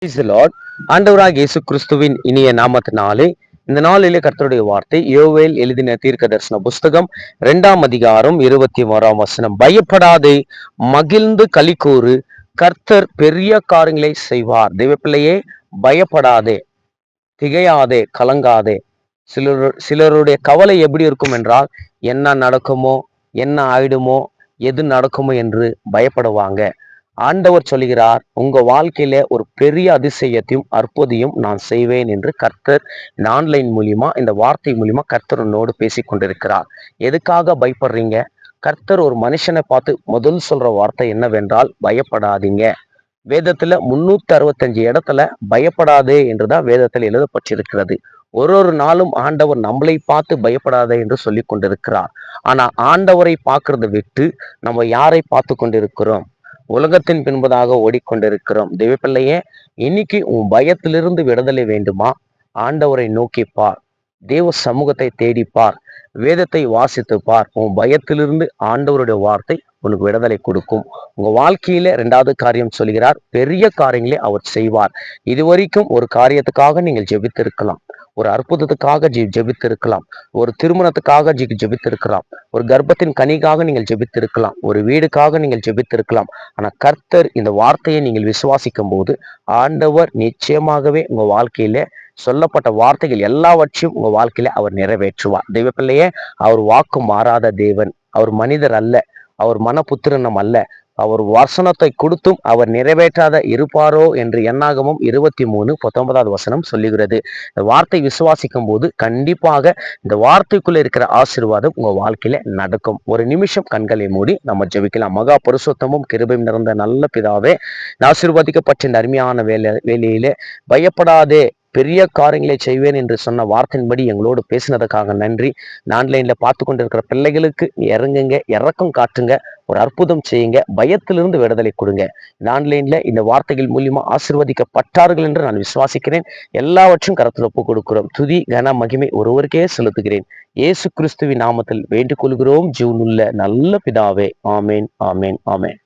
Praise the Lord. ஆண்டவராக இயேசு கிறிஸ்துவின் இனிய நாமத்தினாலே இந்த நாளிலே கர்த்தருடைய வார்த்தை யோவேல் எழுதின தீர்க்க தரிசன புஸ்தகம் 2 அதிகாரம் 21 பயப்படாதே, மகிழ்ந்து களிகூறு, கர்த்தர் பெரிய காரியங்களை செய்வார். தெய்வப்பிள்ளையே, பயப்படாதே, திகையாதே, கலங்காதே. சிலருடைய கவலை எப்படி இருக்கும் என்றால், என்ன நடக்குமோ, என்ன ஆயிடுமோ, எது நடக்குமோ என்று பயப்படுவாங்க. ஆண்டவர் சொல்கிறார், உங்க வாழ்க்கையில ஒரு பெரிய அதிசயத்தையும் அற்புதையும் நான் செய்வேன் என்று கர்த்தர் இந்த ஆன்லைன் மூலியமா, இந்த வார்த்தை மூலியமா கர்த்தர் உன்னோடு பேசிக் கொண்டிருக்கிறார். எதுக்காக பயப்படுறீங்க? கர்த்தர் ஒரு மனுஷனை பார்த்து முதல் சொல்ற வார்த்தை என்னவென்றால், பயப்படாதீங்க. வேதத்துல 365 இடத்துல பயப்படாதே என்றுதான் வேதத்தில் எழுதப்பட்டிருக்கிறது. ஒரு நாளும் ஆண்டவர் நம்மளை பார்த்து பயப்படாதே என்று சொல்லி கொண்டிருக்கிறார். ஆனா ஆண்டவரை பார்க்கறதை விட்டு நம்ம யாரை பார்த்து கொண்டிருக்கிறோம்? உலகத்தின் பின்பதாக ஓடிக்கொண்டிருக்கிறோம். தெய்வப்பிள்ளையே, இன்னைக்கு உன் பயத்திலிருந்து விடுதலை வேண்டுமா? ஆண்டவரை நோக்கி பார், தேவ சமூகத்தை தேடிப்பார், வேதத்தை வாசித்து பார். உன் பயத்திலிருந்து ஆண்டவருடைய வார்த்தை உனக்கு விடுதலை கொடுக்கும். உங்க வாழ்க்கையில 2வது காரியம் சொல்கிறார், பெரிய காரியங்களை அவர் செய்வார். இதுவரைக்கும் ஒரு காரியத்துக்காக நீங்கள் ஜெபித்திருக்கலாம், ஒரு அற்புதத்துக்காக ஜெபித்திருக்கலாம், ஒரு திருமணத்துக்காக ஜெபித்திருக்கலாம், ஒரு கர்ப்பத்தின் கனிக்காக நீங்கள் ஜெபித்திருக்கலாம், ஒரு வீடுக்காக நீங்கள் ஜெபித்திருக்கலாம். ஆனா கர்த்தர் இந்த வார்த்தையை நீங்கள் விசுவாசிக்கும் போது ஆண்டவர் நிச்சயமாகவே உங்க வாழ்க்கையில சொல்லப்பட்ட வார்த்தைகள் எல்லாவற்றையும் உங்க வாழ்க்கையில அவர் நிறைவேற்றுவார். தெய்வப்பிள்ளையே, அவர் வாக்கு மாறாத தேவன். அவர் மனிதர் அல்ல, அவர் மனபுத்திரனும் அல்ல. அவர் வசனத்தை கொடுத்தும் அவர் நிறைவேற்றாத இருப்பாரோ என்று என்னாகமும் 23:19 சொல்லுகிறது. இந்த வார்த்தை விசுவாசிக்கும் போது கண்டிப்பாக இந்த வார்த்தைக்குள்ள இருக்கிற ஆசீர்வாதம் உங்க வாழ்க்கையில நடக்கும். ஒரு நிமிஷம் கண்களை மூடி நம்ம ஜெபிக்கலாம். மகா பரிசுத்தமும் கிருபையும் நிறைந்த நல்ல பிதாவே, ஆசீர்வதிக்கப்பட்ட இந்த அருமையான வேலையிலே பயப்படாதே, பெரிய காரியங்களை செய்வேன் என்று சொன்ன வார்த்தையின்படி எங்களோடு பேசினதுக்காக நன்றி. ஆன்லைன்ல பார்த்து கொண்டிருக்கிற பிள்ளைகளுக்கு இறங்குங்க, இறக்கம் காட்டுங்க, ஒரு அற்புதம் செய்யுங்க, பயத்திலிருந்து விடுதலை கொடுங்க. ஆன்லைன்ல இந்த வார்த்தைகள் மூலியமா ஆசீர்வதிக்கப்பட்டார்கள் என்று நான் விசுவாசிக்கிறேன். எல்லாவற்றும் கரத்தில் ஒப்புக் கொடுக்கிறோம். துதி கன மகிமை ஒருவருக்கே செலுத்துகிறேன். இயேசு கிறிஸ்துவின் நாமத்தில் வேண்டிக் கொள்கிறோம் ஜீவனுள்ள நல்ல பிதாவே. ஆமேன், ஆமேன், ஆமேன்.